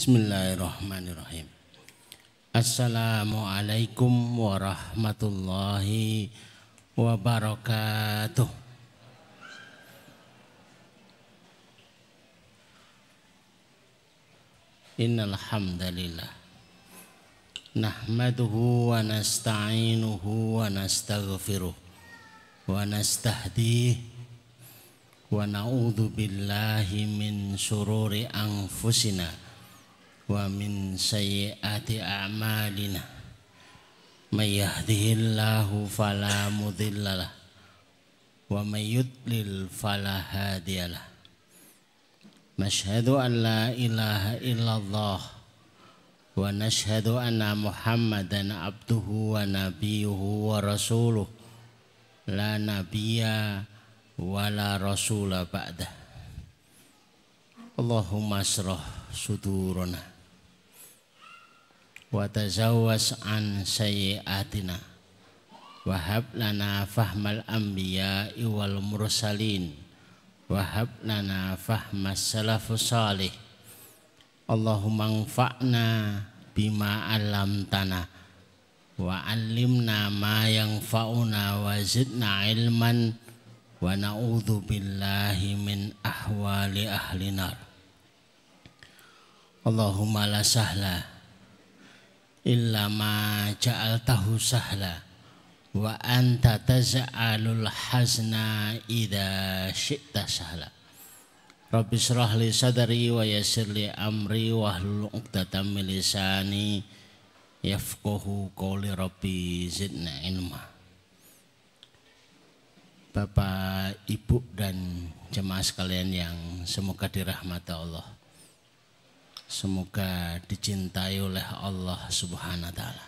Bismillahirrahmanirrahim. Assalamualaikum warahmatullahi wabarakatuh. Innal hamdalillah nahmaduhu wa nasta'inuhu wa nastaghfiruh wa nastahdihi wa na'udzu billahi min syururi anfusina wa min sayyiati a'malina may yahdihillahu fala mudhillalah wa may yudlil fala hadiyalah. Nashhadu an la ilaha illallah wa nashhadu anna Muhammadan abduhu wa nabiyuhu wa rasuluh la nabiyya wala rasula ba'dah. Allahumma asrah sudurana wa tazawwas an sayyiatina wa hab lana fahmal anbiya'i wal mursalin wa hab lana fahmas salafus salih. Allahumma anfa'na bima 'allamtana wa 'allimna ma yanfa'una wa zidna ilman wa na'udzu billahi min ahwali ahli nar. Allahumma la sahla illa ma ja'altahu sahla wa anta taj'alul hazna idza syi'ta sahla. Rabbi shrah li sadri wa yassir li amri wahlul 'uqdatam min lisani yafqahu qawli. Rabbi zidna ilma. Bapak, Ibu dan jemaah sekalian yang semoga dirahmati Allah, semoga dicintai oleh Allah Subhanahu wa Ta'ala.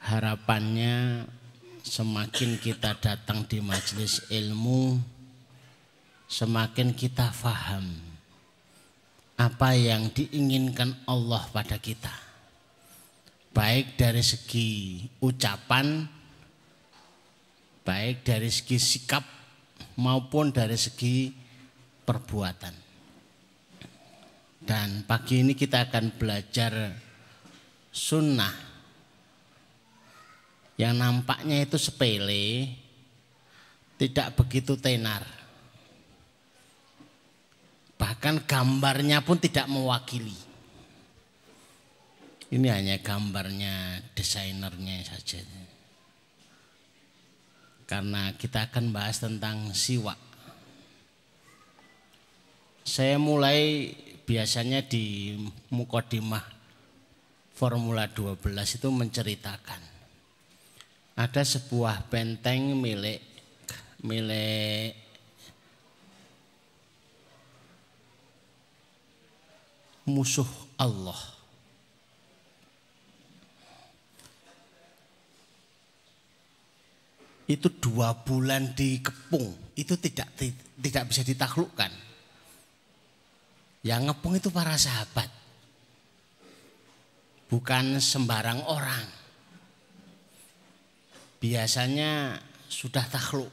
Harapannya semakin kita datang di majelis ilmu, semakin kita faham apa yang diinginkan Allah pada kita, baik dari segi ucapan, baik dari segi sikap maupun dari segi perbuatan. Dan pagi ini kita akan belajar sunnah yang nampaknya itu sepele, tidak begitu tenar. Bahkan gambarnya pun tidak mewakili. Ini hanya gambarnya desainernya saja. Karena kita akan bahas tentang siwak. Saya mulai biasanya di Muqaddimah Formula 12 itu menceritakan ada sebuah benteng milik musuh Allah. Itu 2 bulan dikepung, itu tidak bisa ditaklukkan. Yang ngepung itu para sahabat, bukan sembarang orang. Biasanya sudah takluk.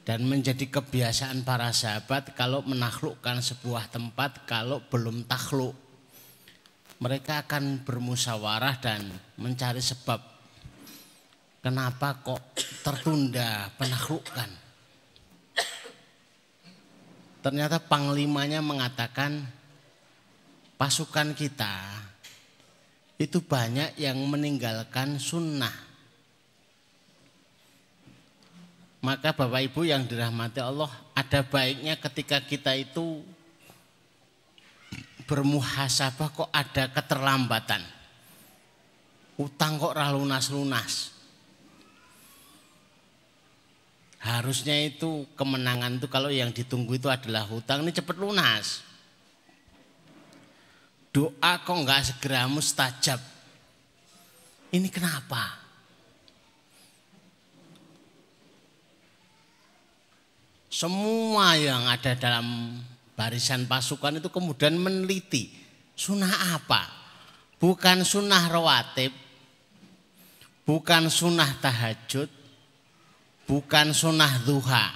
Dan menjadi kebiasaan para sahabat kalau menaklukkan sebuah tempat, kalau belum takluk, mereka akan bermusyawarah dan mencari sebab. Kenapa kok tertunda penaklukan? Ternyata panglimanya mengatakan pasukan kita itu banyak yang meninggalkan sunnah. Maka Bapak Ibu yang dirahmati Allah, ada baiknya ketika kita itu bermuhasabah kok ada keterlambatan. Utang kok ora lunas-lunas. Harusnya itu kemenangan itu kalau yang ditunggu itu adalah hutang, ini cepat lunas. Doa kok enggak segera mustajab. Ini kenapa? Semua yang ada dalam barisan pasukan itu kemudian meneliti sunnah apa? Bukan sunnah rawatib, bukan sunnah tahajud, bukan sunnah duha.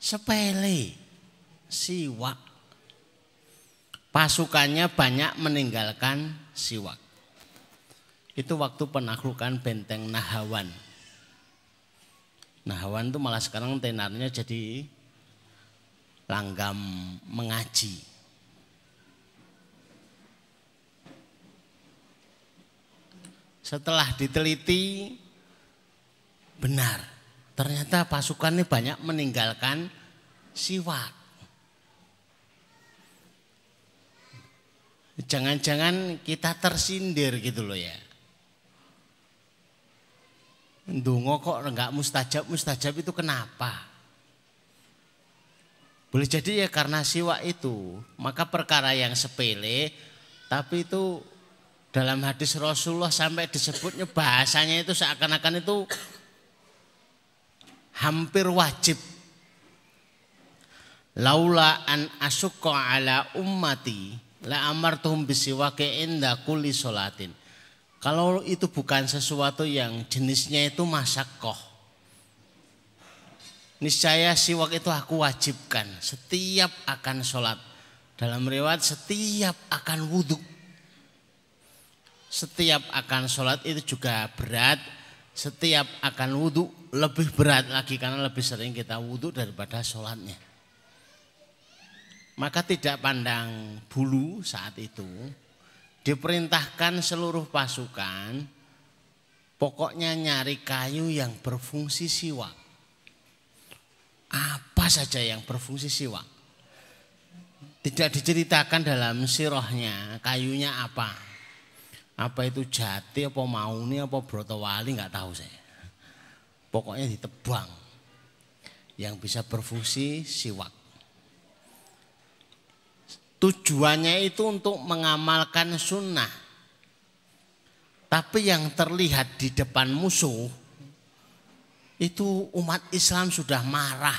Sepele, siwak. pasukannya banyak meninggalkan siwak. Itu waktu penaklukan benteng Nahawan. Nahawan itu malah sekarang tenarnya jadi langgam mengaji. Setelah diteliti, benar, ternyata pasukannya banyak meninggalkan siwak. Jangan-jangan kita tersindir gitu loh ya. Ndonga kok enggak mustajab itu kenapa? Boleh jadi ya karena siwak itu. Maka perkara yang sepele, tapi itu dalam hadis Rasulullah sampai disebutnya bahasanya itu seakan-akan itu hampir wajib. Laula an asyqa ala ummati la amartuhum bisiwaki inda kulli sholatin. Kalau itu bukan sesuatu yang jenisnya itu masyaqqah, niscaya siwak itu aku wajibkan setiap akan sholat. Dalam riwayat setiap akan wudhu. Setiap akan sholat itu juga berat. Setiap akan wudhu lebih berat lagi karena lebih sering kita wudhu daripada sholatnya. Maka tidak pandang bulu saat itu. Diperintahkan seluruh pasukan pokoknya nyari kayu yang berfungsi siwak. Apa saja yang berfungsi siwak. Tidak diceritakan dalam sirahnya kayunya apa. Apa itu jati, apa mauni, apa brotowali nggak tahu saya. Pokoknya ditebang yang bisa berfungsi siwak. Tujuannya itu untuk mengamalkan sunnah. Tapi yang terlihat di depan musuh itu umat Islam sudah marah.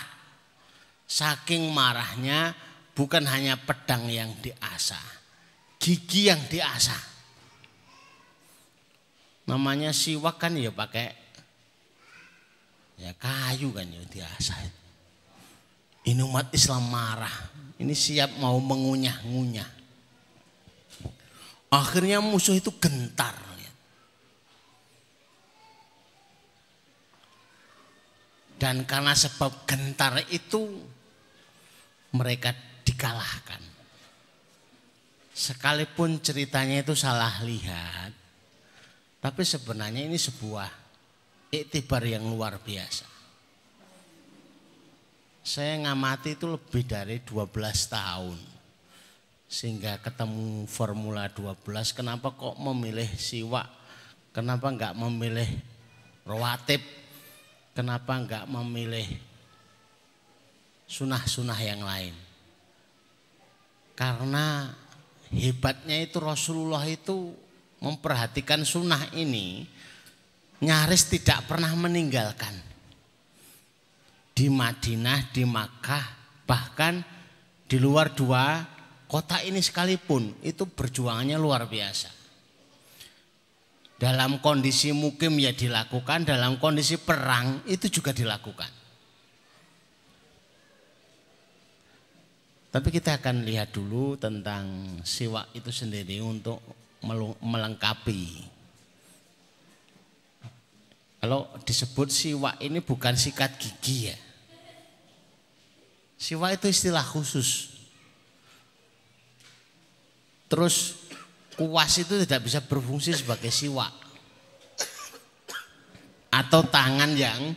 Saking marahnya bukan hanya pedang yang diasah, gigi yang diasah. Namanya siwak kan ya pakai ya kayu kan ya diasah. Ini umat Islam marah. Ini siap mau mengunyah-ngunyah. Akhirnya musuh itu gentar. Dan karena sebab gentar itu mereka dikalahkan. Sekalipun ceritanya itu salah lihat, tapi sebenarnya ini sebuah iktibar yang luar biasa. Saya ngamati itu lebih dari 12 tahun. Sehingga ketemu formula 12, kenapa kok memilih siwak? Kenapa enggak memilih rawatib? Kenapa enggak memilih sunah-sunah yang lain? Karena hebatnya itu Rasulullah itu memperhatikan sunnah ini nyaris tidak pernah meninggalkan. Di Madinah, di Makkah, bahkan di luar dua kota ini sekalipun itu perjuangannya luar biasa. Dalam kondisi mukim ya dilakukan, dalam kondisi perang itu juga dilakukan. Tapi kita akan lihat dulu tentang siwak itu sendiri untuk melengkapi. Kalau disebut siwak ini bukan sikat gigi ya. Siwak itu istilah khusus. Terus kuas itu tidak bisa berfungsi sebagai siwak. Atau tangan yang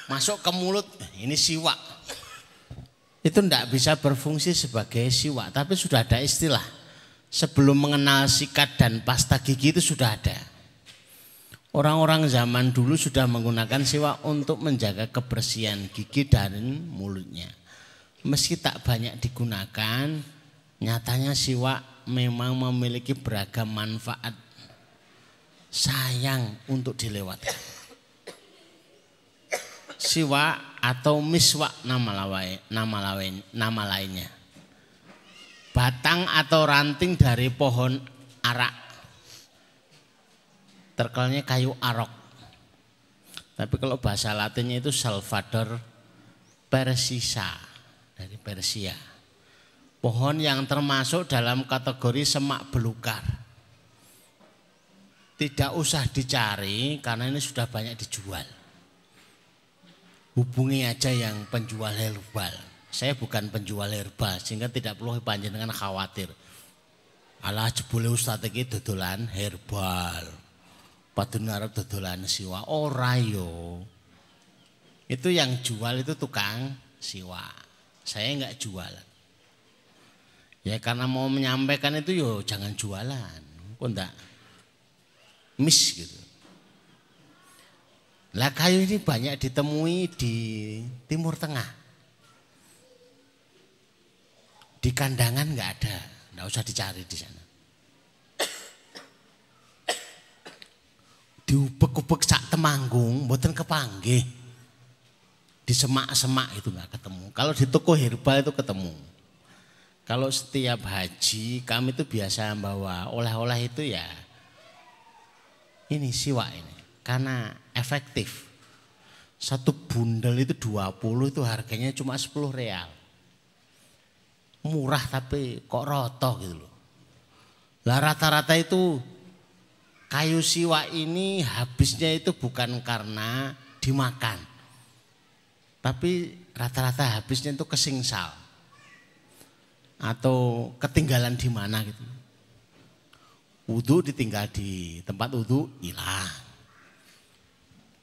masuk ke mulut, ini siwak. Itu tidak bisa berfungsi sebagai siwak. Tapi sudah ada istilah. Sebelum mengenal sikat dan pasta gigi itu sudah ada. Orang-orang zaman dulu sudah menggunakan siwak untuk menjaga kebersihan gigi dan mulutnya. Meski tak banyak digunakan, nyatanya siwak memang memiliki beragam manfaat. Sayang untuk dilewatkan. Siwak atau miswak nama lainnya. Batang atau ranting dari pohon arak. Terkenalnya kayu arok. Tapi kalau bahasa Latinnya itu Salvador persisa. Dari Persia. Pohon yang termasuk dalam kategori semak belukar. Tidak usah dicari karena ini sudah banyak dijual. Hubungi aja yang penjual herbal. Saya bukan penjual herbal sehingga tidak perlu panjenengan khawatir. Alah jebule ustaz iki dodolan herbal. Padahal arep dodolan siwa ora yo. Itu yang jual itu tukang siwa. Saya enggak jual. Ya karena mau menyampaikan itu yo jangan jualan. Kok enggak miss gitu. Lah kayu ini banyak ditemui di Timur Tengah. Di kandangan enggak ada, enggak usah dicari di sana. Diubek-ubek sak Temanggung mboten kepanggih. Di semak-semak itu enggak ketemu. Kalau di toko herbal itu ketemu. Kalau setiap haji kami itu biasa bawa oleh-oleh itu ya ini siwak ini. Karena efektif. Satu bundel itu 20 itu harganya cuma 10 real. Murah tapi kok rotoh gitu loh. Lah rata-rata itu kayu siwak ini habisnya itu bukan karena dimakan. Tapi rata-rata habisnya itu kesingsal. Atau ketinggalan di mana gitu. Wudu ditinggal di tempat wudu hilang.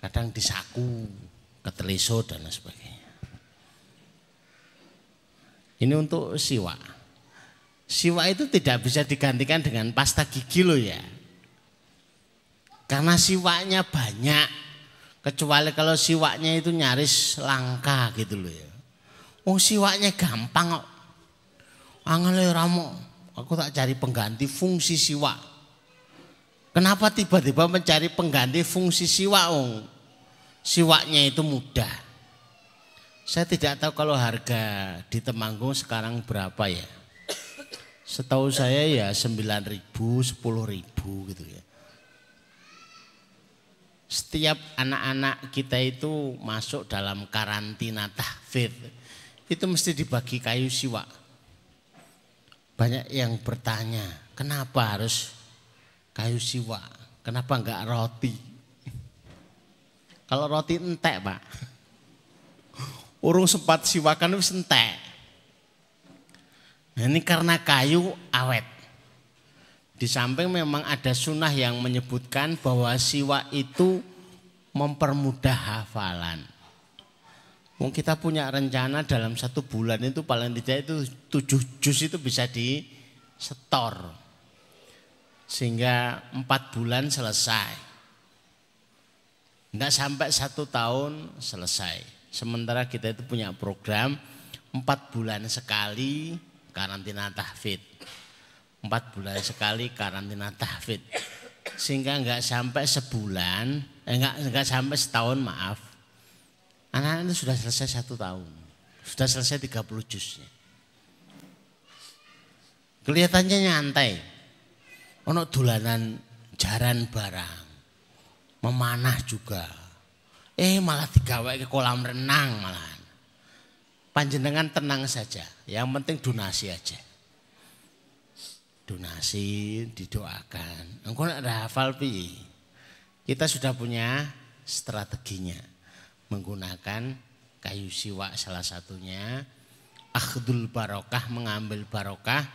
Kadang di saku, keteliso dan sebagainya. Ini untuk siwak. Siwak itu tidak bisa digantikan dengan pasta gigi loh ya. Karena siwaknya banyak. Kecuali kalau siwaknya itu nyaris langka gitu loh ya. Oh siwaknya gampang kok. Angel ramo, aku tak cari pengganti fungsi siwak. Kenapa tiba-tiba mencari pengganti fungsi siwak? Siwaknya itu mudah. Saya tidak tahu kalau harga di Temanggung sekarang berapa ya. Setahu saya ya 9.000, 10.000 gitu ya. Setiap anak-anak kita itu masuk dalam karantina tahfidz itu mesti dibagi kayu siwak. Banyak yang bertanya, kenapa harus kayu siwak? Kenapa enggak roti? Kalau roti entek, Pak. Urung sempat siwakan wis entek. Nah, ini karena kayu awet. Di samping memang ada sunnah yang menyebutkan bahwa siwak itu mempermudah hafalan. Kita punya rencana dalam 1 bulan itu paling tidak itu 7 juz itu bisa disetor. Sehingga 4 bulan selesai. Enggak sampai 1 tahun selesai. Sementara kita itu punya program 4 bulan sekali karantina tahfidz. 4 bulan sekali karantina tahfidz. Sehingga enggak sampai sebulan, enggak sampai setahun maaf. Anak-anak itu sudah selesai 1 tahun. Sudah selesai 30 juznya. Kelihatannya nyantai. Ono dolanan jaran barang. Memanah juga. Malah digawe ke kolam renang malahan. Panjenengan tenang saja. Yang penting donasi aja. Donasi didoakan. Engko nek ada hafal piye? Kita sudah punya strateginya. Menggunakan kayu siwak salah satunya, akhdul barokah, mengambil barokah,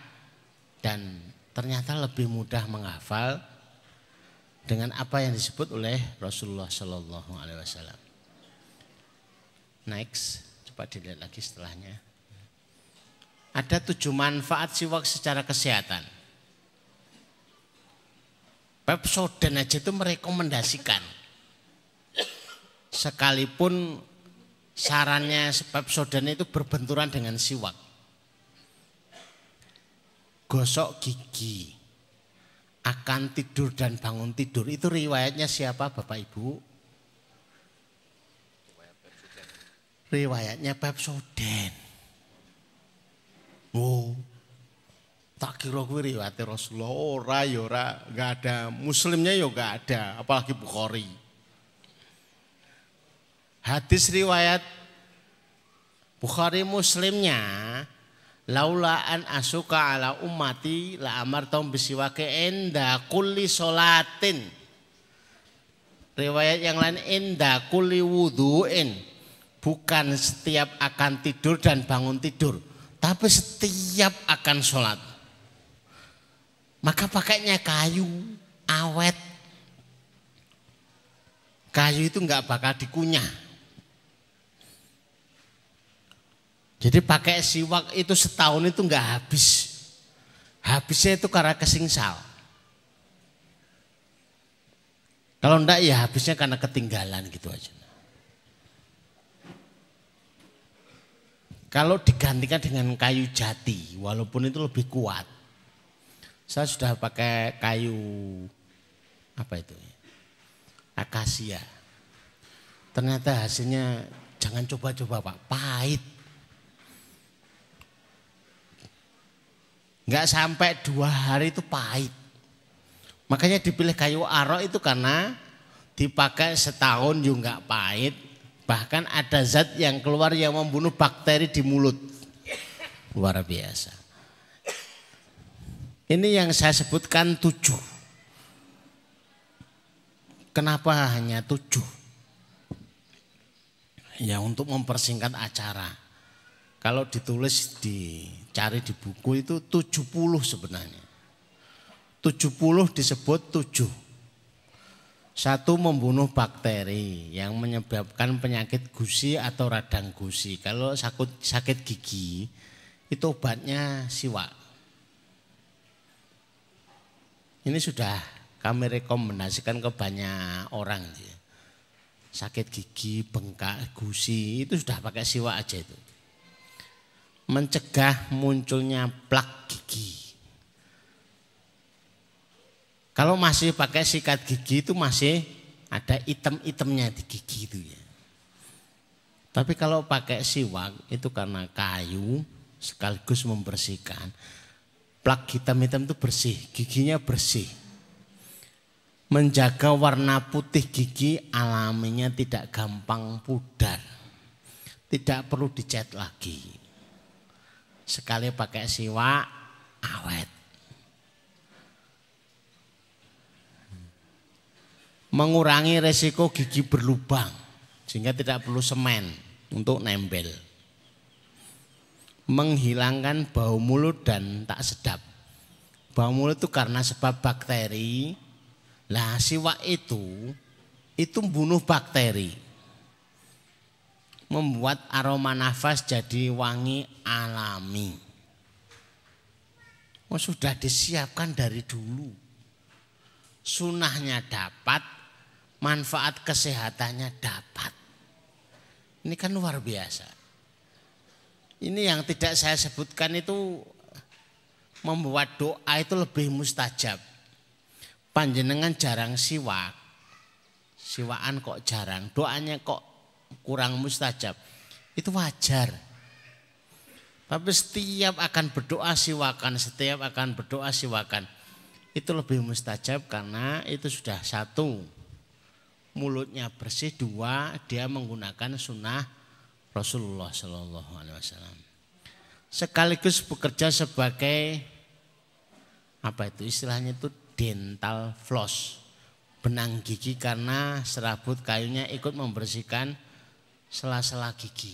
dan ternyata lebih mudah menghafal dengan apa yang disebut oleh Rasulullah Shallallahu Alaihi Wasallam. Next, coba dilihat lagi setelahnya. Ada 7 manfaat siwak secara kesehatan. Pepsodent aja itu merekomendasikan. Sekalipun sarannya Pepsodent itu berbenturan dengan siwak. Gosok gigi, akan tidur dan bangun tidur, itu riwayatnya siapa Bapak Ibu? Riwayatnya Pepsodent. Oh, tak kira kuwi riwayat Rasulullah. Ora ya ora, enggak ada. Muslimnya ya enggak ada, apalagi Bukhari. Hadis riwayat Bukhari Muslimnya laula an asuka ala ummati la amartum bisiwake enda kulli sholatin. Riwayat yang lain enda kulli wudu'in, bukan setiap akan tidur dan bangun tidur, tapi setiap akan sholat. Maka pakainya kayu awet. Kayu itu enggak bakal dikunyah. Jadi pakai siwak itu setahun itu enggak habis. Habisnya itu karena kesingsal. Kalau enggak ya habisnya karena ketinggalan gitu aja. Kalau digantikan dengan kayu jati, walaupun itu lebih kuat. Saya sudah pakai kayu apa itu? Akasia. Ternyata hasilnya jangan coba-coba Pak, pahit. Enggak sampai 2 hari itu pahit. Makanya dipilih kayu arok itu karena dipakai setahun juga enggak pahit. Bahkan ada zat yang keluar yang membunuh bakteri di mulut. Luar biasa. Ini yang saya sebutkan 7. Kenapa hanya 7? Ya untuk mempersingkat acara. Kalau ditulis dicari di buku itu 70 sebenarnya. 70 disebut 7. 1 membunuh bakteri yang menyebabkan penyakit gusi atau radang gusi. Kalau sakit gigi itu obatnya siwak. Ini sudah kami rekomendasikan ke banyak orang. Sakit gigi, bengkak, gusi itu sudah pakai siwak aja itu. Mencegah munculnya plak gigi. Kalau masih pakai sikat gigi itu masih ada item-itemnya di gigi itu ya. Tapi kalau pakai siwak itu karena kayu sekaligus membersihkan. Plak hitam-hitam itu bersih, giginya bersih. Menjaga warna putih gigi alaminya tidak gampang pudar. Tidak perlu dicat lagi. Sekali pakai siwak awet. Mengurangi resiko gigi berlubang sehingga tidak perlu semen untuk nempel. Menghilangkan bau mulut dan tak sedap. Bau mulut itu karena sebab bakteri. Lah siwak itu bunuh bakteri. Membuat aroma nafas jadi wangi alami. Oh, sudah disiapkan dari dulu. Sunahnya dapat, manfaat kesehatannya dapat. Ini kan luar biasa. Ini yang tidak saya sebutkan itu membuat doa itu lebih mustajab. Panjenengan jarang siwak. Siwakan kok jarang, doanya kok kurang mustajab. Itu wajar. Tapi setiap akan berdoa siwakan, setiap akan berdoa siwakan. Itu lebih mustajab karena itu sudah 1, mulutnya bersih, 2, dia menggunakan sunnah Rasulullah Shallallahu Alaihi Wasallam. Sekaligus bekerja sebagai apa itu istilahnya itu dental floss, benang gigi karena serabut kayunya ikut membersihkan sela-sela gigi.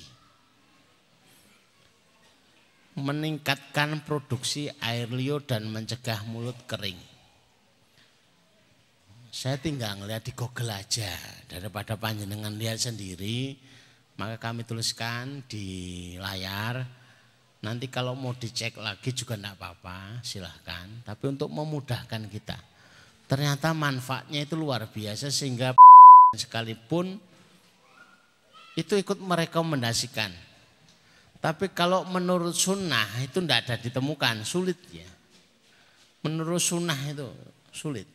Meningkatkan produksi air liur dan mencegah mulut kering. Saya tinggal ngeliat di Google aja daripada panjenengan lihat sendiri. Maka kami tuliskan di layar. Nanti kalau mau dicek lagi juga enggak apa-apa, silahkan. Tapi untuk memudahkan kita. Ternyata manfaatnya itu luar biasa sehingga sekalipun itu ikut merekomendasikan. Tapi kalau menurut sunnah itu enggak ada ditemukan, sulit ya. Menurut sunnah itu sulit.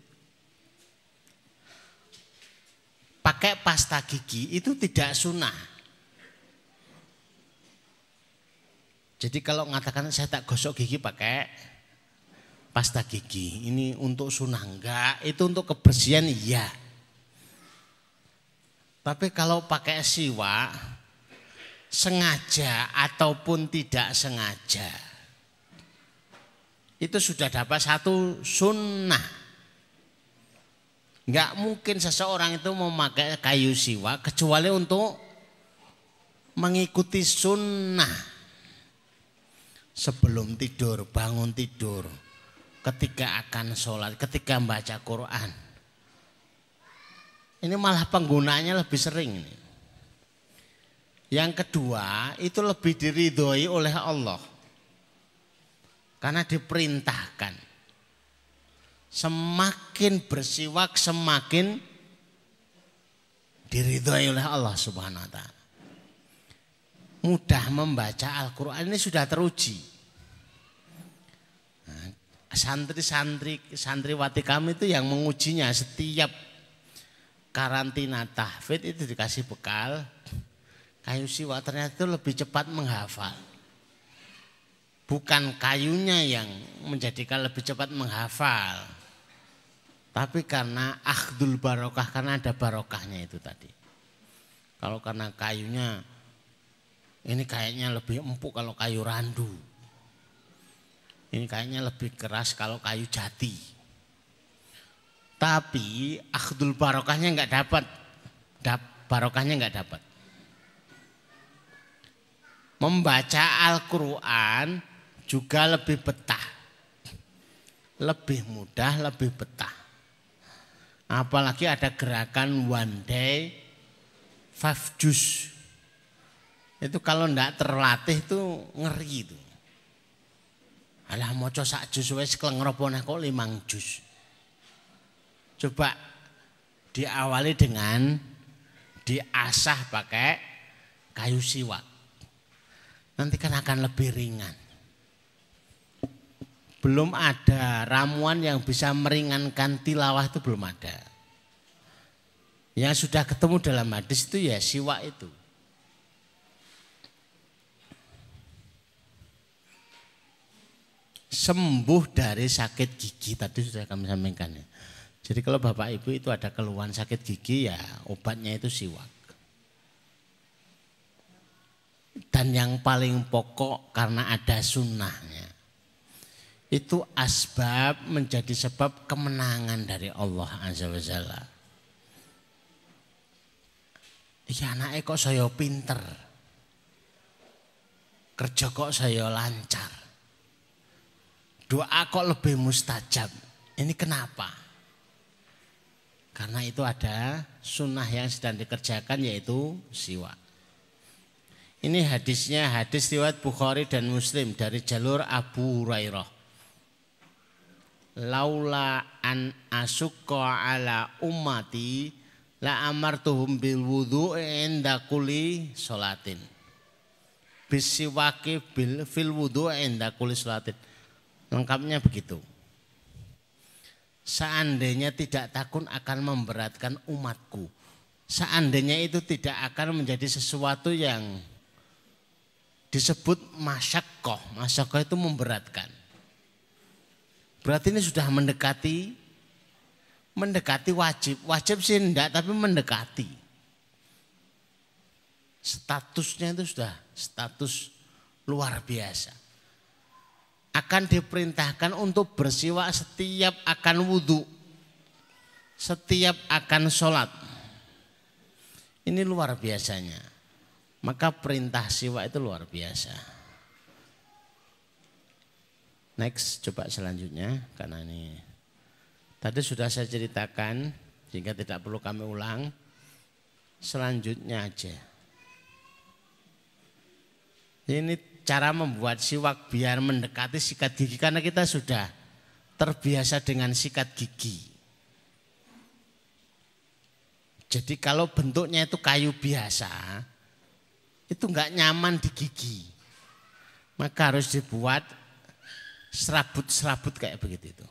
Pakai pasta gigi itu tidak sunnah. Jadi kalau mengatakan saya tak gosok gigi pakai pasta gigi, ini untuk sunnah enggak, itu untuk kebersihan iya. Tapi kalau pakai siwak sengaja ataupun tidak sengaja, itu sudah dapat satu sunnah. Enggak mungkin seseorang itu memakai kayu siwak kecuali untuk mengikuti sunnah. Sebelum tidur, bangun tidur, ketika akan sholat, ketika membaca Quran. Ini malah penggunaannya lebih sering. Yang kedua, itu lebih diridhoi oleh Allah. Karena diperintahkan. Semakin bersiwak, semakin diridhoi oleh Allah Subhanahu wa ta'ala. Mudah membaca Al-Quran ini sudah teruji. Nah, santriwati kami itu yang mengujinya setiap karantina tahfidz itu dikasih bekal kayu siwak, ternyata itu lebih cepat menghafal. Bukan kayunya yang menjadikan lebih cepat menghafal, tapi karena akhdul barokah, karena ada barokahnya itu tadi. Kalau karena kayunya ini kayaknya lebih empuk kalau kayu randu. Ini kayaknya lebih keras kalau kayu jati. Tapi akhdul barokahnya enggak dapat. Barokahnya enggak dapat. Membaca Al-Quran juga lebih betah. Lebih mudah, lebih betah. Apalagi ada gerakan one day 5 juz. Itu kalau ndak terlatih itu ngeri itu. Alah maca sak juz wis klengropone kok 5 juz. Coba diawali dengan diasah pakai kayu siwak. Nanti kan akan lebih ringan. Belum ada ramuan yang bisa meringankan tilawah, itu belum ada. Yang sudah ketemu dalam hadis itu ya siwak itu. Sembuh dari sakit gigi tadi sudah kami sampaikan ya. Jadi kalau Bapak Ibu itu ada keluhan sakit gigi ya obatnya itu siwak. Dan yang paling pokok karena ada sunnahnya. Itu asbab menjadi sebab kemenangan dari Allah Azza wa Jalla. Ya anaknya kok saya pinter. Kerja kok saya lancar. Doa kok lebih mustajab. Ini kenapa? Karena itu ada sunnah yang sedang dikerjakan yaitu siwak. Ini hadisnya hadis riwayat Bukhari dan Muslim dari jalur Abu Hurairah. Laula an asukka ala ummati la amartuhum bil wudhu'i inda kulli sholatin. Bisiwaki bil fil wudhu'i inda kulli sholatin. Lengkapnya begitu. Seandainya tidak takun akan memberatkan umatku. Seandainya itu tidak akan menjadi sesuatu yang disebut masyaqqah. Masyaqqah itu memberatkan. Berarti ini sudah mendekati wajib. Wajib sih enggak, tapi mendekati. Statusnya itu sudah status luar biasa. Akan diperintahkan untuk bersiwak setiap akan wudhu, setiap akan sholat. Ini luar biasanya. Maka perintah siwak itu luar biasa. Next, coba selanjutnya karena ini tadi sudah saya ceritakan sehingga tidak perlu kami ulang. Selanjutnya aja. Ini cara membuat siwak biar mendekati sikat gigi karena kita sudah terbiasa dengan sikat gigi. Jadi kalau bentuknya itu kayu biasa, itu enggak nyaman di gigi. Maka harus dibuat serabut-serabut kayak begitu itu.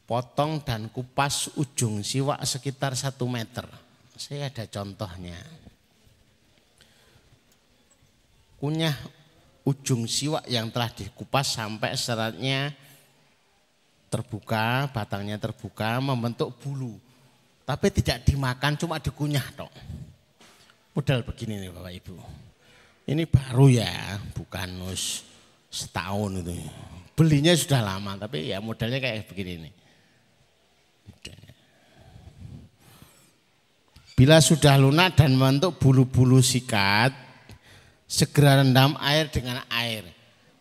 Potong dan kupas ujung siwak sekitar 1 meter. Saya ada contohnya. Kunyah ujung siwak yang telah dikupas sampai seratnya terbuka, batangnya terbuka, membentuk bulu. Tapi tidak dimakan, cuma dikunyah tok. Modal begini nih Bapak Ibu. Ini baru ya, bukan setahun itu. Belinya sudah lama tapi ya modelnya kayak begini nih. Bila sudah lunak dan membentuk bulu-bulu sikat, segera rendam air dengan air.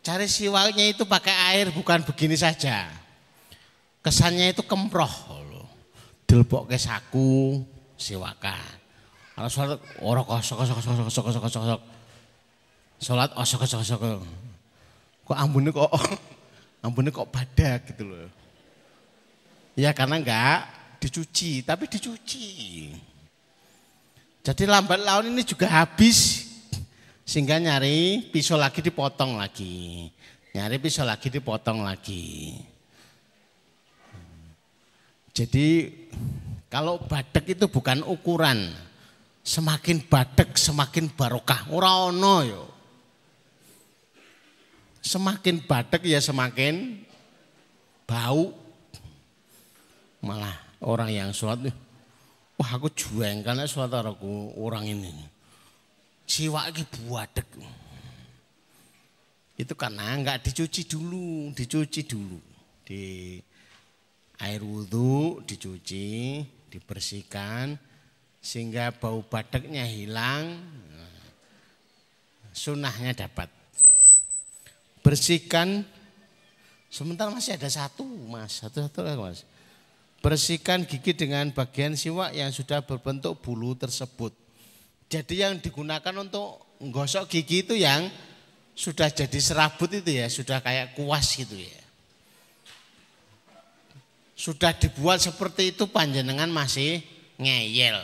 Cari siwaknya itu pakai air, bukan begini saja. Kesannya itu kemproh. Dilebok ke saku, siwakan. Kalau sholat orok osok. Sholat osok. Kok ambune kok badak gitu loh. Ya karena enggak dicuci, tapi dicuci. Jadi lambat laun ini juga habis, sehingga nyari pisau lagi dipotong lagi. Jadi kalau badek itu bukan ukuran, semakin badek semakin barokah, ora ono yo. Semakin badek ya semakin bau. Malah orang yang sholat wah aku jueng karena saudaraku orang ini. Siwak iki buadek. Itu karena enggak dicuci dulu. Di air wudhu dicuci, dibersihkan sehingga bau badeknya hilang. Sunnahnya dapat. Bersihkan. Sebentar masih ada satu Mas. Satu lagi Mas. Bersihkan gigi dengan bagian siwak yang sudah berbentuk bulu tersebut. Jadi yang digunakan untuk menggosok gigi itu yang sudah jadi serabut itu ya, sudah kayak kuas gitu ya. Sudah dibuat seperti itu panjenengan masih ngeyel.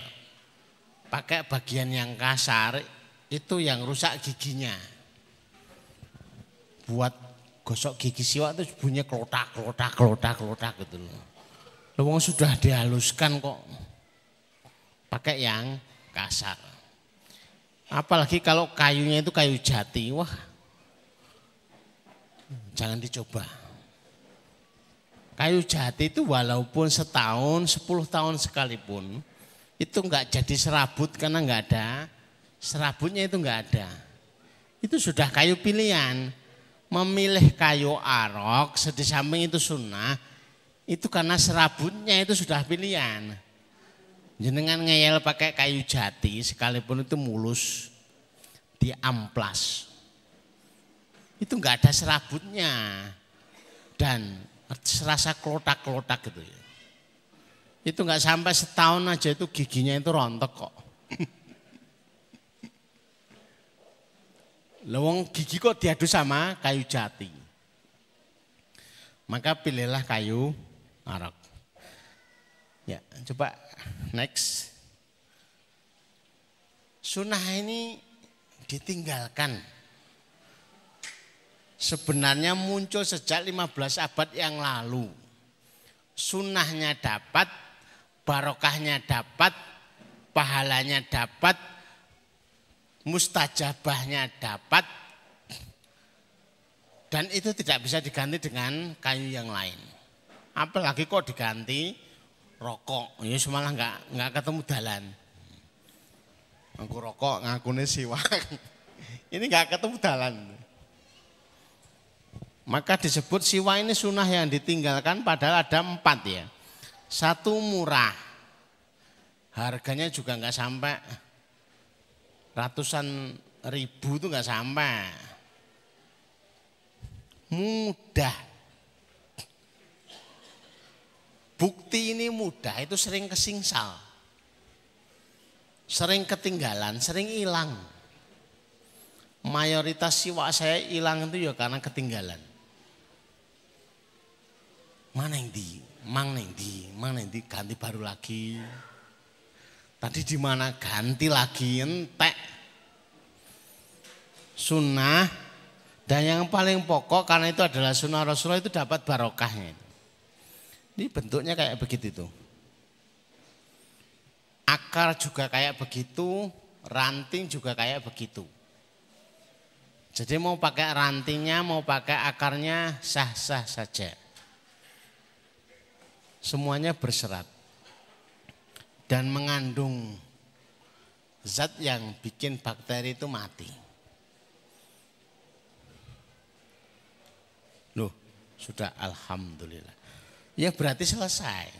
Pakai bagian yang kasar itu yang rusak giginya. Buat gosok gigi siwak itu bunyinya klotak gitu loh. Wong sudah dihaluskan kok pakai yang kasar. Apalagi kalau kayunya itu kayu jati, wah jangan dicoba. Kayu jati itu walaupun setahun, 10 tahun sekalipun itu enggak jadi serabut karena enggak ada serabutnya, itu enggak ada. Itu sudah kayu pilihan. Memilih kayu arok di samping itu sunnah. Itu karena serabutnya itu sudah pilihan. Jenengan ngeyel pakai kayu jati sekalipun itu mulus, diamplas. Itu enggak ada serabutnya dan serasa klotak-klotak gitu ya. Itu enggak sampai setahun aja itu giginya itu rontok kok. Lewong gigi kok diadu sama kayu jati. Maka pilihlah kayu arok. Ya, coba next. Sunnah ini ditinggalkan. Sebenarnya muncul sejak 15 abad yang lalu. Sunnahnya dapat, barokahnya dapat, pahalanya dapat, mustajabahnya dapat, dan itu tidak bisa diganti dengan kayu yang lain. Apalagi kok diganti rokok, ya semalah nggak ketemu dalan. Ngaku rokok, ngakune siwak, ini nggak ketemu dalan. Maka disebut siwak ini sunnah yang ditinggalkan, padahal ada 4 ya. 1 murah, harganya juga nggak sampai ratusan ribu, itu nggak sampai. Mudah. Bukti ini mudah, itu sering kesingsal, sering ketinggalan, sering hilang. Mayoritas siwak saya hilang itu ya karena ketinggalan. Mana yang di, ganti baru lagi. Tadi di mana ganti lagi, entek. Sunnah dan yang paling pokok karena itu adalah sunnah Rasulullah, itu dapat barokahnya. Ini bentuknya kayak begitu tuh. Akar juga kayak begitu, ranting juga kayak begitu. Jadi mau pakai rantingnya, mau pakai akarnya sah-sah saja. Semuanya berserat dan mengandung Zat yang bikin bakteri itu mati. Loh, sudah alhamdulillah. Ya berarti selesai.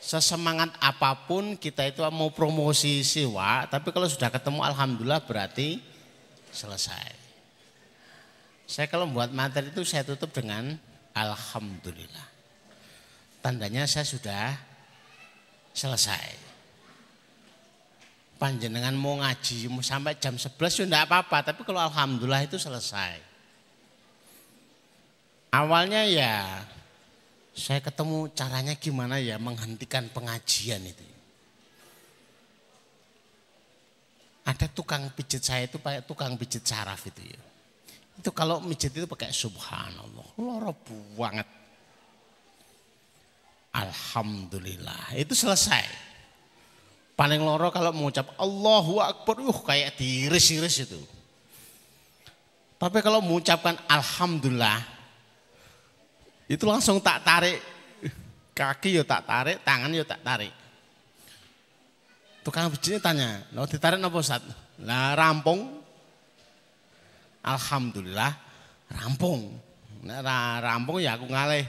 Sesemangat apapun kita itu mau promosi siwa, tapi kalau sudah ketemu alhamdulillah berarti selesai. Saya kalau buat materi itu saya tutup dengan alhamdulillah. Tandanya saya sudah selesai. Panjenengan mau ngaji sampai jam 11 ya enggak apa-apa, tapi kalau alhamdulillah itu selesai. Awalnya ya saya ketemu caranya gimana ya menghentikan pengajian itu. Ada tukang pijit saya itu pakai tukang pijit saraf itu ya. Itu kalau pijit itu pakai subhanallah, loro banget. Alhamdulillah, itu selesai. Paling loro kalau mengucap Allahu Akbar, kayak diiris-iris itu. Tapi kalau mengucapkan alhamdulillah, itu langsung tak tarik, kaki yo tak tarik, tangan yo tak tarik. Tukang pijitnya tanya, "Lo ditarik napa Ustaz?" Lah rampung. Alhamdulillah rampung. Nek rampung ya aku ngalih.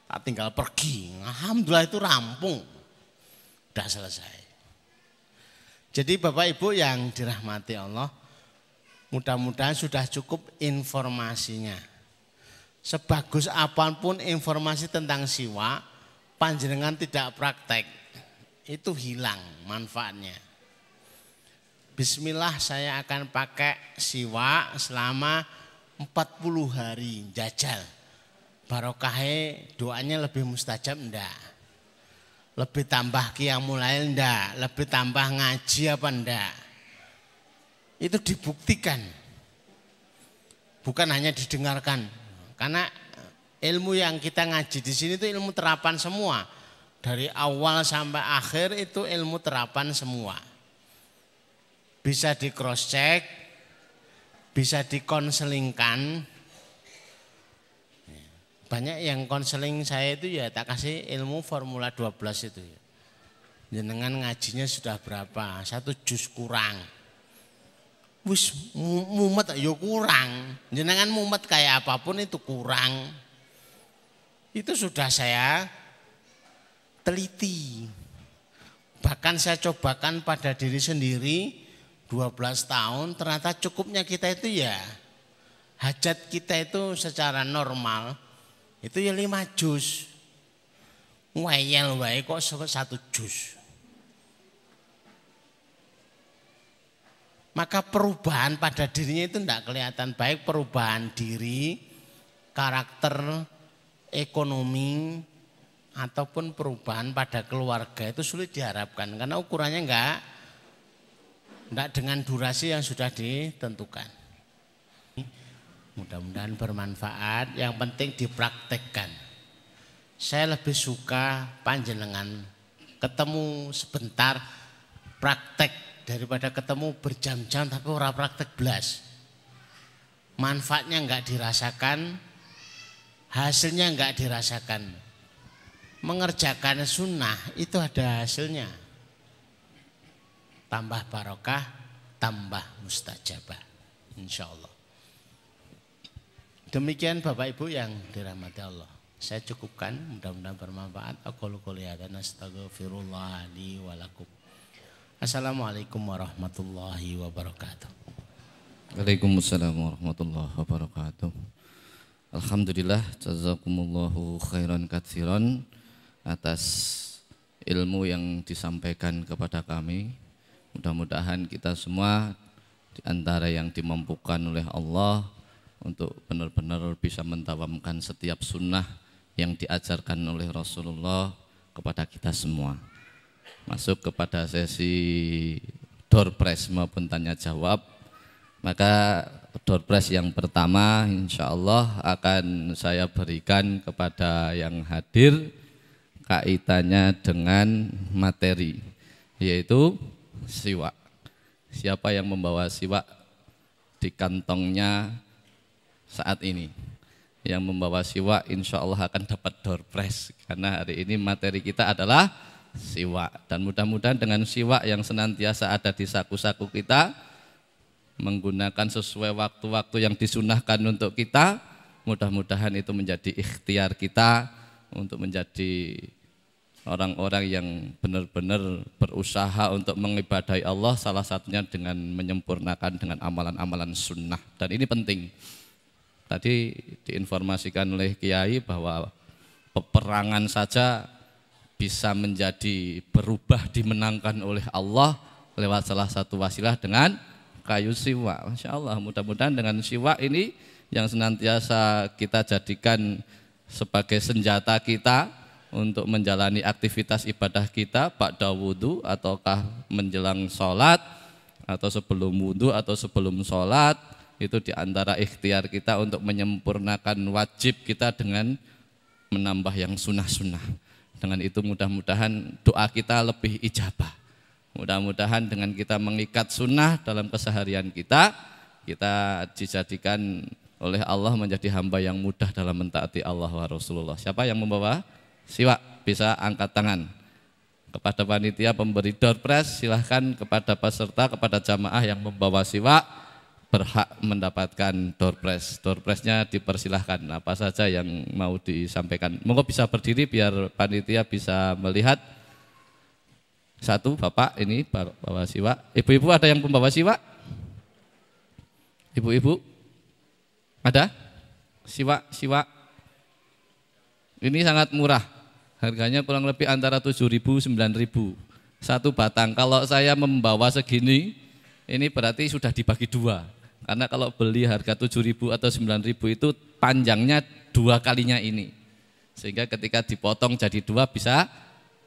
Tak tinggal pergi. Alhamdulillah itu rampung. Udah selesai. Jadi Bapak Ibu yang dirahmati Allah, mudah-mudahan sudah cukup informasinya. Sebagus apapun informasi tentang siwa, panjenengan tidak praktek, itu hilang manfaatnya. Bismillah saya akan pakai siwa selama 40 hari jajal. Barokahnya doanya lebih mustajab enggak? Lebih tambah qiyamul lail enggak? Lebih tambah ngaji apa enggak? Itu dibuktikan. Bukan hanya didengarkan. Karena ilmu yang kita ngaji di sini itu ilmu terapan semua. Dari awal sampai akhir itu ilmu terapan semua. Bisa di cross check, bisa dikonselingkan. Banyak yang konseling saya itu ya tak kasih ilmu formula 12 itu ya. Jenengan ngajinya sudah berapa? 1 juz kurang. Wis mumet ya kurang. Jenengan mumet kayak apapun itu kurang. Itu sudah saya teliti. Bahkan saya cobakan pada diri sendiri 12 tahun ternyata cukupnya kita itu ya hajat kita itu secara normal itu ya 5 juz. Ngeyel wae kok 1 juz. Maka perubahan pada dirinya itu tidak kelihatan, baik perubahan diri, karakter, ekonomi, ataupun perubahan pada keluarga itu sulit diharapkan. Karena ukurannya enggak dengan durasi yang sudah ditentukan. Mudah-mudahan bermanfaat, yang penting dipraktekkan. Saya lebih suka panjenengan ketemu sebentar praktek daripada ketemu berjam-jam tapi ora praktek blas. Manfaatnya enggak dirasakan, hasilnya enggak dirasakan. Mengerjakan sunnah itu ada hasilnya. Tambah barokah, tambah mustajabah. Insya Allah. Demikian Bapak Ibu yang dirahmati Allah. Saya cukupkan, mudah-mudahan bermanfaat. Aqulu qouli hadza astaghfirullah li wa lakum. Assalamualaikum warahmatullahi wabarakatuh. Waalaikumsalam warahmatullahi wabarakatuh. Alhamdulillah, jazakumullahu khairan katsiran atas ilmu yang disampaikan kepada kami. Mudah-mudahan kita semua di antara yang dimampukan oleh Allah untuk benar-benar bisa mentawamkan setiap sunnah yang diajarkan oleh Rasulullah kepada kita semua. Masuk kepada sesi door prize maupun tanya jawab. Maka door prize yang pertama insya Allah akan saya berikan kepada yang hadir kaitannya dengan materi, yaitu siwak. Siapa yang membawa siwak di kantongnya saat ini? Yang membawa siwak insya Allah akan dapat door prize. Karena hari ini materi kita adalah siwak. Dan mudah-mudahan dengan siwak yang senantiasa ada di saku-saku kita, menggunakan sesuai waktu-waktu yang disunahkan untuk kita, mudah-mudahan itu menjadi ikhtiar kita untuk menjadi orang-orang yang benar-benar berusaha untuk mengibadahi Allah, salah satunya dengan menyempurnakan dengan amalan-amalan sunnah. Dan ini penting. Tadi diinformasikan oleh Kiai bahwa peperangan saja bisa menjadi berubah, dimenangkan oleh Allah lewat salah satu wasilah dengan kayu siwak. Masya Allah, mudah-mudahan dengan siwak ini yang senantiasa kita jadikan sebagai senjata kita untuk menjalani aktivitas ibadah kita ba'da wudu ataukah menjelang sholat atau sebelum wudu atau sebelum sholat, itu diantara ikhtiar kita untuk menyempurnakan wajib kita dengan menambah yang sunnah-sunnah. Dengan itu mudah-mudahan doa kita lebih ijabah. Mudah-mudahan dengan kita mengikat sunnah dalam keseharian kita, kita dijadikan oleh Allah menjadi hamba yang mudah dalam mentaati Allah wa Rasulullah. Siapa yang membawa siwak bisa angkat tangan. Kepada panitia pemberi door prize, silahkan kepada peserta, kepada jamaah yang membawa siwak berhak mendapatkan door prize. Door prize-nya dipersilahkan apa saja yang mau disampaikan. Monggo bisa berdiri biar panitia bisa melihat. Satu, Bapak ini bawa siwak. Ibu-ibu ada yang membawa siwak? Ibu-ibu? Ada? Siwak. Ini sangat murah. Harganya kurang lebih antara 7.000 9.000 satu batang. Kalau saya membawa segini, ini berarti sudah dibagi dua. Karena kalau beli harga 7.000 atau 9.000 itu panjangnya 2 kalinya ini. Sehingga ketika dipotong jadi 2 bisa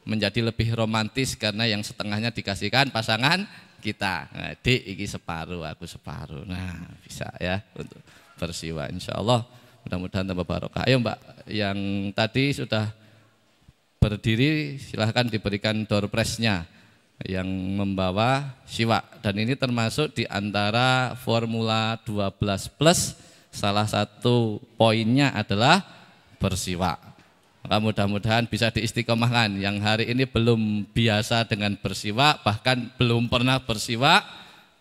menjadi lebih romantis karena yang setengahnya dikasihkan pasangan kita. Nah, Dik iki separuh, aku separuh. Nah, bisa ya untuk bersiwa insyaallah. Mudah-mudahan tambah barokah. Ayo Mbak, yang tadi sudah berdiri silahkan diberikan door prize-nya yang membawa siwak. Dan ini termasuk di antara Formula 12 Plus, salah satu poinnya adalah bersiwak. Maka mudah-mudahan bisa diistiqomahkan. Yang hari ini belum biasa dengan bersiwak, bahkan belum pernah bersiwak,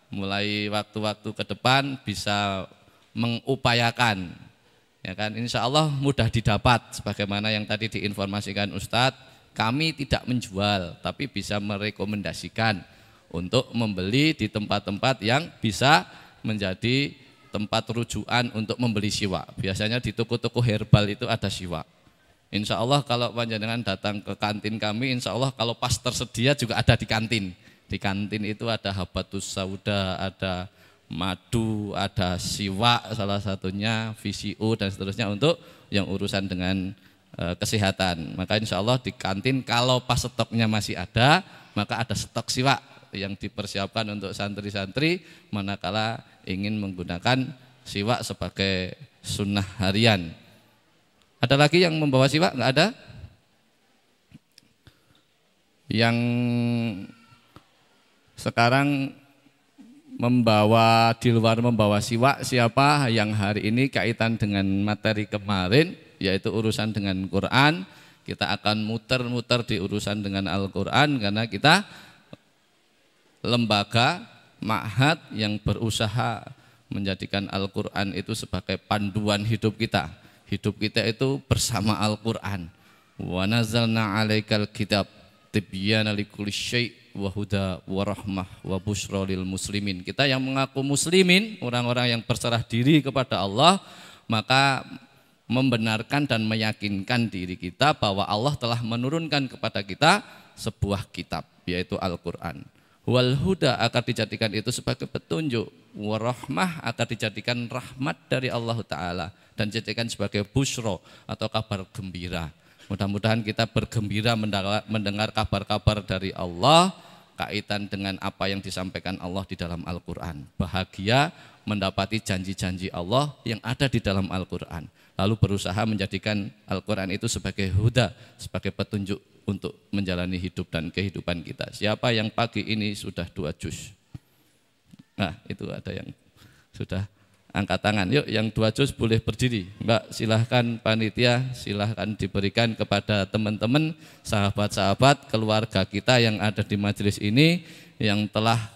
mulai waktu-waktu ke depan bisa mengupayakan. Ya kan, insya Allah mudah didapat. Sebagaimana yang tadi diinformasikan Ustadz, kami tidak menjual, tapi bisa merekomendasikan untuk membeli di tempat-tempat yang bisa menjadi tempat rujukan untuk membeli siwak. Biasanya di toko-toko herbal itu ada siwak. Insya Allah kalau panjenengan datang ke kantin kami, insya Allah kalau pas tersedia juga ada di kantin. Di kantin itu ada habatus sauda, ada madu, ada siwak salah satunya, VCO dan seterusnya untuk yang urusan dengan kesehatan. Maka insya Allah di kantin kalau pas stoknya masih ada, maka ada stok siwak yang dipersiapkan untuk santri-santri manakala ingin menggunakan siwak sebagai sunnah harian. Ada lagi yang membawa siwak? Enggak ada? Yang sekarang di luar membawa siwak, siapa yang hari ini kaitan dengan materi kemarin, yaitu urusan dengan Quran. Kita akan muter-muter di urusan dengan Al-Quran karena kita lembaga ma'had yang berusaha menjadikan Al-Quran itu sebagai panduan hidup kita. Hidup kita itu bersama Al-Quran. Wa nazalna 'alaikal kitab tibyana likulli syai' wa huda wa rahmah wa busyra lil muslimin. Kita yang mengaku muslimin, orang-orang yang berserah diri kepada Allah, maka membenarkan dan meyakinkan diri kita bahwa Allah telah menurunkan kepada kita sebuah kitab, yaitu Al-Quran. Wal huda akan dijadikan itu sebagai petunjuk, wa rahmah akan dijadikan rahmat dari Allah Ta'ala, dan dijadikan sebagai busyra atau kabar gembira. Mudah-mudahan kita bergembira mendengar kabar-kabar dari Allah kaitan dengan apa yang disampaikan Allah di dalam Al-Quran. Bahagia mendapati janji-janji Allah yang ada di dalam Al-Quran. Lalu berusaha menjadikan Al-Quran itu sebagai huda, sebagai petunjuk untuk menjalani hidup dan kehidupan kita. Siapa yang pagi ini sudah 2 juz? Nah, itu ada yang sudah Angkat tangan, yuk yang 2 juz boleh berdiri. Mbak silahkan, panitia silahkan diberikan kepada teman-teman, sahabat-sahabat, keluarga kita yang ada di majelis ini yang telah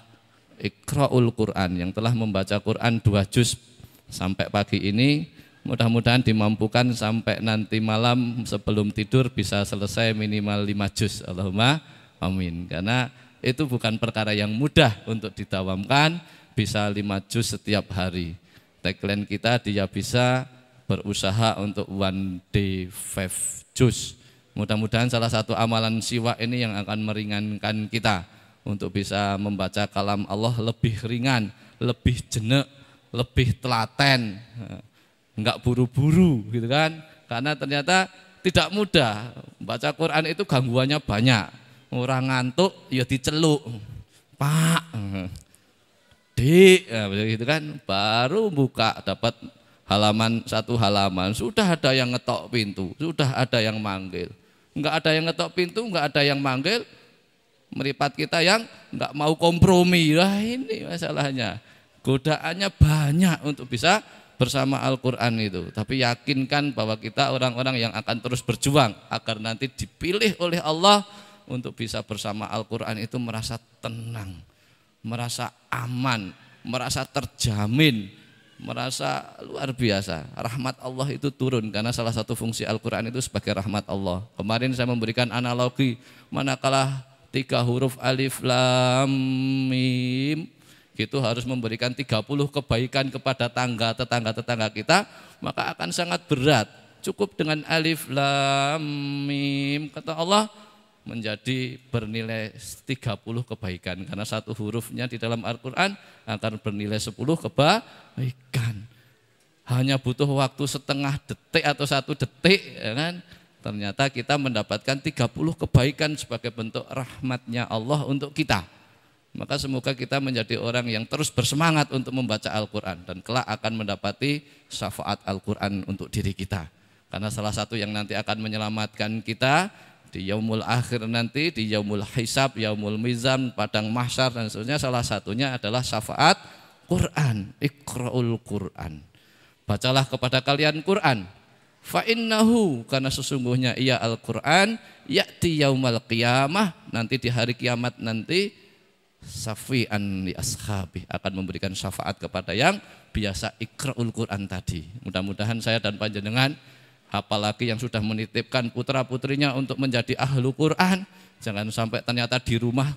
Iqra'ul Quran, yang telah membaca Quran 2 juz sampai pagi ini. Mudah-mudahan dimampukan sampai nanti malam sebelum tidur bisa selesai minimal 5 juz. Allahumma amin. Karena itu bukan perkara yang mudah untuk didawamkan, bisa 5 juz setiap hari. Tagline kita, dia bisa berusaha untuk 1 day 5 juz. Mudah-mudahan salah satu amalan siwak ini yang akan meringankan kita untuk bisa membaca kalam Allah lebih ringan, lebih jenek, lebih telaten, enggak buru-buru gitu kan. Karena ternyata tidak mudah, baca Quran itu gangguannya banyak. Orang ngantuk ya diceluk, Pak, Dik, ya, gitu kan, baru buka dapat satu halaman, sudah ada yang ngetok pintu, sudah ada yang manggil. Enggak ada yang ngetok pintu, enggak ada yang manggil, meripat kita yang enggak mau kompromi. Lah ini masalahnya, godaannya banyak untuk bisa bersama Al-Quran itu. Tapi yakinkan bahwa kita orang-orang yang akan terus berjuang agar nanti dipilih oleh Allah untuk bisa bersama Al-Quran itu merasa tenang, merasa aman, merasa terjamin, merasa luar biasa. Rahmat Allah itu turun karena salah satu fungsi Al-Quran itu sebagai rahmat Allah. Kemarin saya memberikan analogi, manakala 3 huruf alif lam mim itu harus memberikan 30 kebaikan kepada tetangga kita, maka akan sangat berat. Cukup dengan alif lam mim, kata Allah, menjadi bernilai 30 kebaikan, karena satu hurufnya di dalam Al-Quran akan bernilai 10 kebaikan. Hanya butuh waktu setengah detik atau 1 detik, ya kan? Ternyata kita mendapatkan 30 kebaikan sebagai bentuk rahmatnya Allah untuk kita. Maka semoga kita menjadi orang yang terus bersemangat untuk membaca Al-Quran dan kelak akan mendapati syafaat Al-Quran untuk diri kita. Karena salah satu yang nanti akan menyelamatkan kita di yaumul akhir nanti, di yaumul hisab, yaumul mizan, padang mahsyar dan seterusnya, salah satunya adalah syafaat Quran. Iqra'ul Quran, bacalah kepada kalian Quran. Fa innahu, karena sesungguhnya ia Al-Quran, ya'ti yaumal qiyamah, nanti di hari kiamat nanti, safi'an li ashabi, akan memberikan syafaat kepada yang biasa Iqra'ul Quran tadi. Mudah-mudahan saya dan panjenengan, apalagi yang sudah menitipkan putra-putrinya untuk menjadi ahlu Quran, jangan sampai ternyata di rumah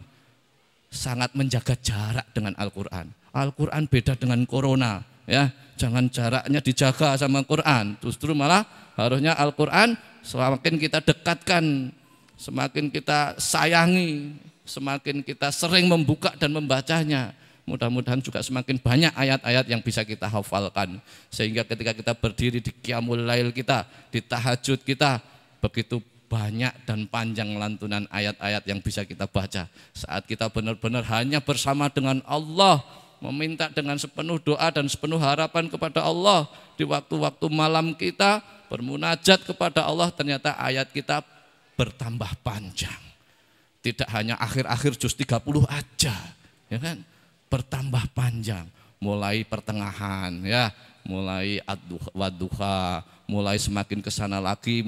sangat menjaga jarak dengan Al-Quran. Al-Quran beda dengan corona, ya. Jangan jaraknya dijaga sama Quran, justru malah harusnya Al-Quran semakin kita dekatkan, semakin kita sayangi, semakin kita sering membuka dan membacanya. Mudah-mudahan juga semakin banyak ayat-ayat yang bisa kita hafalkan, sehingga ketika kita berdiri di qiyamul lail kita, di tahajud kita, begitu banyak dan panjang lantunan ayat-ayat yang bisa kita baca. Saat kita benar-benar hanya bersama dengan Allah, meminta dengan sepenuh doa dan sepenuh harapan kepada Allah, di waktu-waktu malam kita bermunajat kepada Allah, ternyata ayat kita bertambah panjang. Tidak hanya akhir-akhir juz 30 aja, ya kan? Bertambah panjang, mulai pertengahan, ya, mulai wadduha, mulai semakin ke sana lagi,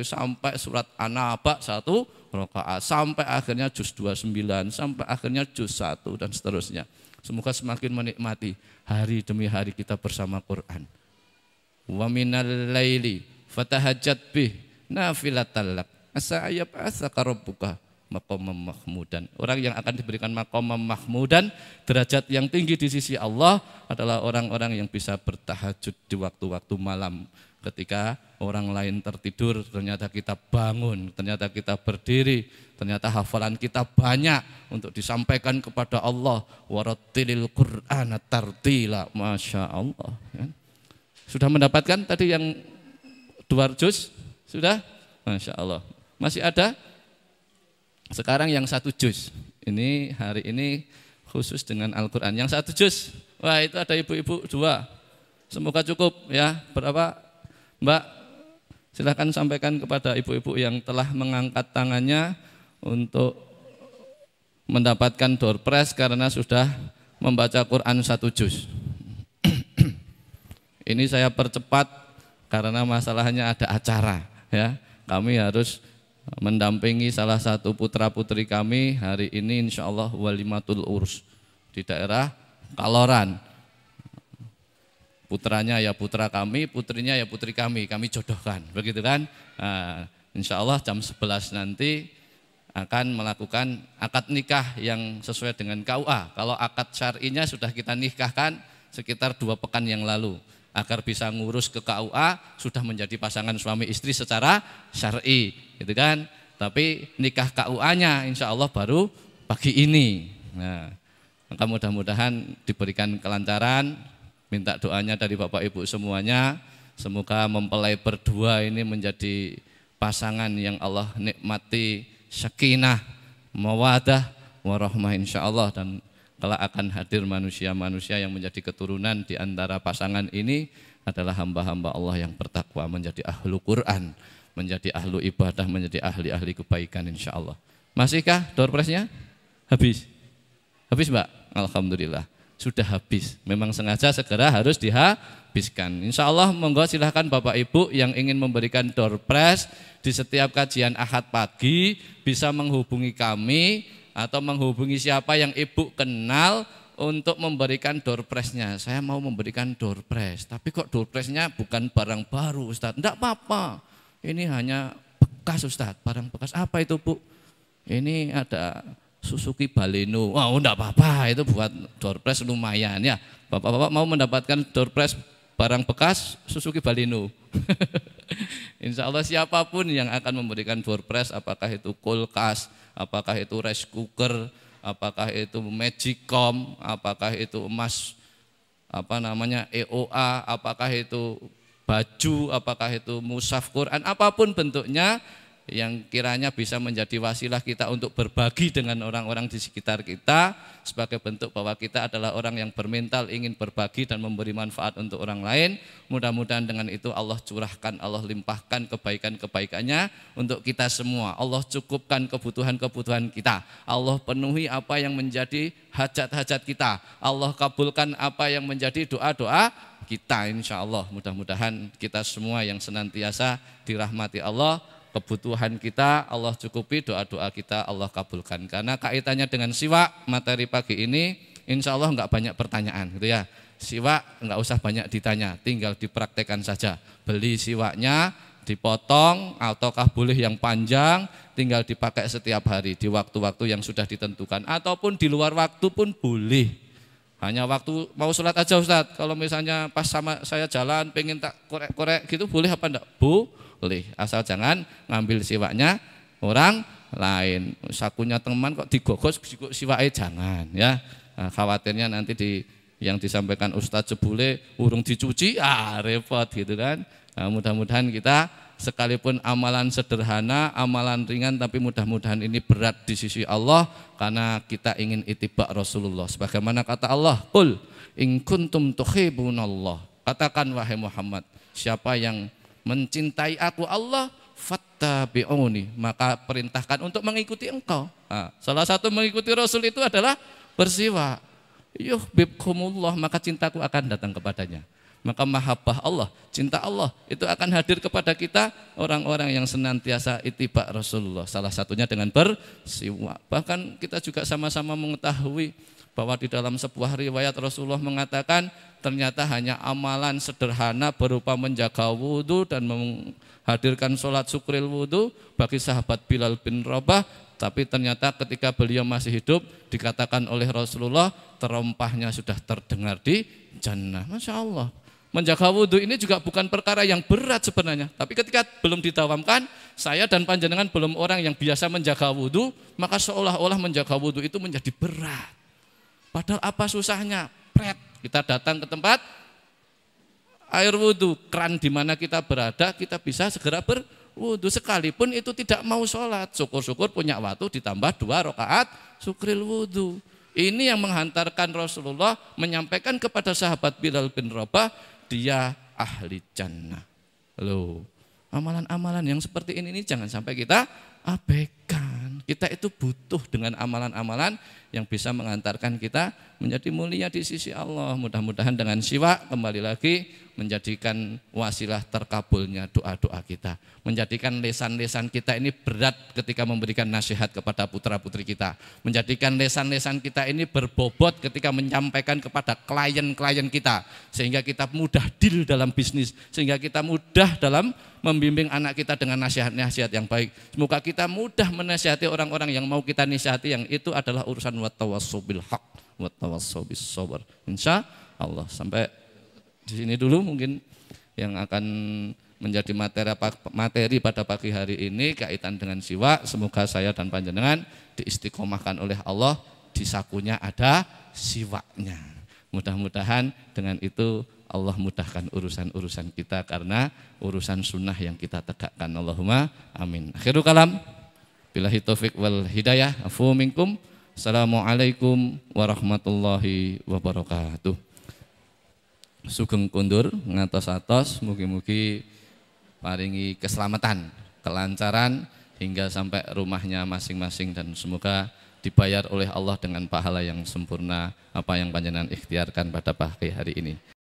sampai surat An-Naba 1 rakaat, sampai akhirnya juz 29, sampai akhirnya juz 1 dan seterusnya. Semoga semakin menikmati hari demi hari kita bersama Quran. Wa minal laili fatahajjat bih nafilatan lak asa ayyab'atsaka rabbuka maqamam mahmudan. Orang yang akan diberikan maqamam mahmudan, derajat yang tinggi di sisi Allah, adalah orang-orang yang bisa bertahajud di waktu-waktu malam. Ketika orang lain tertidur, ternyata kita bangun, ternyata kita berdiri, ternyata hafalan kita banyak untuk disampaikan kepada Allah. Warattilil Qur'ana tartila, masya Allah. Sudah mendapatkan tadi yang 2 juz? Sudah? Masya Allah. Masih ada? Sekarang yang 1 juz. Ini hari ini khusus dengan Al-Quran. Yang 1 juz, wah itu ada ibu-ibu 2. Semoga cukup ya. Berapa? Mbak, silahkan sampaikan kepada ibu-ibu yang telah mengangkat tangannya untuk mendapatkan door prize karena sudah membaca Quran 1 juz. Ini saya percepat karena masalahnya ada acara ya. Kami harus mendampingi salah satu putra-putri kami hari ini insya Allah walimatul urs di daerah Kaloran. Putranya ya putra kami, putrinya ya putri kami jodohkan, begitu kan? Nah, insya Allah jam 11 nanti akan melakukan akad nikah yang sesuai dengan KUA. Kalau akad syar'inya sudah kita nikahkan sekitar 2 pekan yang lalu. Agar bisa ngurus ke KUA sudah menjadi pasangan suami istri secara syar'i, gitu kan? Tapi nikah KUA-nya insya Allah baru pagi ini. Nah, maka mudah-mudahan diberikan kelancaran. Minta doanya dari Bapak Ibu semuanya. Semoga mempelai berdua ini menjadi pasangan yang Allah nikmati sakinah, mawadah, warahmah insya Allah, dan kelak akan hadir manusia-manusia yang menjadi keturunan di antara pasangan ini adalah hamba-hamba Allah yang bertakwa, menjadi ahlu Quran, menjadi ahlu ibadah, menjadi ahli-ahli kebaikan insya Allah. Masihkah door prize-nya? Habis? Habis Mbak? Alhamdulillah sudah habis. Memang sengaja segera harus dihabiskan. Insya Allah monggo silahkan Bapak Ibu yang ingin memberikan door prize di setiap kajian Ahad pagi bisa menghubungi kami atau menghubungi siapa yang Ibu kenal untuk memberikan door prize-nya. Saya mau memberikan door prize, tapi kok door prize-nya bukan barang baru Ustadz. Enggak apa-apa, ini hanya bekas Ustadz, barang bekas. Apa itu Bu? Ini ada Suzuki Baleno. Wah, enggak apa-apa, itu buat door prize lumayan ya. Bapak-bapak mau mendapatkan door prize barang bekas Suzuki Baleno. Insya Allah siapapun yang akan memberikan door prize, apakah itu kulkas, apakah itu rice cooker, apakah itu magicom, apakah itu emas EOA, apakah itu baju, apakah itu mushaf Quran, apapun bentuknya yang kiranya bisa menjadi wasilah kita untuk berbagi dengan orang-orang di sekitar kita sebagai bentuk bahwa kita adalah orang yang bermental ingin berbagi dan memberi manfaat untuk orang lain. Mudah-mudahan dengan itu Allah curahkan, Allah limpahkan kebaikan-kebaikannya untuk kita semua. Allah cukupkan kebutuhan-kebutuhan kita. Allah penuhi apa yang menjadi hajat-hajat kita. Allah kabulkan apa yang menjadi doa-doa kita insya Allah. Mudah-mudahan kita semua yang senantiasa dirahmati Allah, kebutuhan kita Allah cukupi, doa-doa kita Allah kabulkan. Karena kaitannya dengan siwak materi pagi ini insya Allah enggak banyak pertanyaan gitu ya. Siwak enggak usah banyak ditanya, tinggal dipraktekkan saja. Beli siwaknya, dipotong ataukah boleh yang panjang, tinggal dipakai setiap hari di waktu-waktu yang sudah ditentukan, ataupun di luar waktu pun boleh. Hanya waktu mau sholat aja Ustadz. Kalau misalnya pas sama saya jalan pengen tak korek-korek gitu boleh apa enggak? Boleh, asal jangan ngambil siwaknya orang lain. Sakunya teman kok digogos siwaknya jangan ya. Nah, khawatirnya nanti yang disampaikan Ustadz Jebule urung dicuci, repot gitu kan. Nah, mudah-mudahan kita sekalipun amalan sederhana, amalan ringan, tapi mudah-mudahan ini berat di sisi Allah karena kita ingin ittiba Rasulullah. Sebagaimana kata Allah, "Qul in kuntum tuhibbunallah." Katakan wahai Muhammad, siapa yang mencintai aku Allah, fattabi'uni, maka perintahkan untuk mengikuti engkau. Nah, salah satu mengikuti Rasul itu adalah bersiwak. Yuhibbukumullah, maka cintaku akan datang kepadanya. Maka mahabbah Allah, cinta Allah itu akan hadir kepada kita orang-orang yang senantiasa ittiba Rasulullah. Salah satunya dengan bersiwak. Bahkan kita juga sama-sama mengetahui bahwa di dalam sebuah riwayat Rasulullah mengatakan ternyata hanya amalan sederhana berupa menjaga wudhu dan menghadirkan sholat syukril wudhu bagi sahabat Bilal bin Rabah, tapi ternyata ketika beliau masih hidup dikatakan oleh Rasulullah terompahnya sudah terdengar di jannah. Masya Allah. Menjaga wudhu ini juga bukan perkara yang berat sebenarnya, tapi ketika belum didawamkan, saya dan panjenengan belum orang yang biasa menjaga wudhu, maka seolah-olah menjaga wudhu itu menjadi berat. Padahal apa susahnya? Kita datang ke tempat air wudhu, keran di mana kita berada, kita bisa segera berwudhu. Sekalipun itu tidak mau sholat, syukur-syukur punya waktu ditambah 2 rakaat syukril wudhu. Ini yang menghantarkan Rasulullah menyampaikan kepada sahabat Bilal bin Rabah, dia ahli jannah. Loh, amalan-amalan yang seperti ini jangan sampai kita abaikan. Kita itu butuh dengan amalan-amalan yang bisa mengantarkan kita menjadi mulia di sisi Allah. Mudah-mudahan dengan siwak kembali lagi menjadikan wasilah terkabulnya doa-doa kita. Menjadikan lesan-lesan kita ini berat ketika memberikan nasihat kepada putra-putri kita. Menjadikan lesan-lesan kita ini berbobot ketika menyampaikan kepada klien-klien kita. Sehingga kita mudah deal dalam bisnis. Sehingga kita mudah dalam membimbing anak kita dengan nasihat-nasihat yang baik. Semoga kita mudah menasihati orang-orang yang mau kita nasihati, yang itu adalah urusan wattawassaw bil haq wattawassaw bis sabr. Insya Allah. Sampai di sini dulu mungkin yang akan menjadi materi pada pagi hari ini kaitan dengan siwak. Semoga saya dan panjenengan diistiqomahkan oleh Allah, di sakunya ada siwaknya. Mudah-mudahan dengan itu Allah mudahkan urusan-urusan kita karena urusan sunnah yang kita tegakkan. Allahumma amin. Akhirul kalam. Billahi taufik wal hidayah. Afu minkum. Assalamualaikum warahmatullahi wabarakatuh. Sugeng kundur ngatos-atos, mugi-mugi paringi keselamatan, kelancaran hingga sampai rumahnya masing-masing, dan semoga dibayar oleh Allah dengan pahala yang sempurna apa yang panjenengan ikhtiarkan pada pagi hari ini.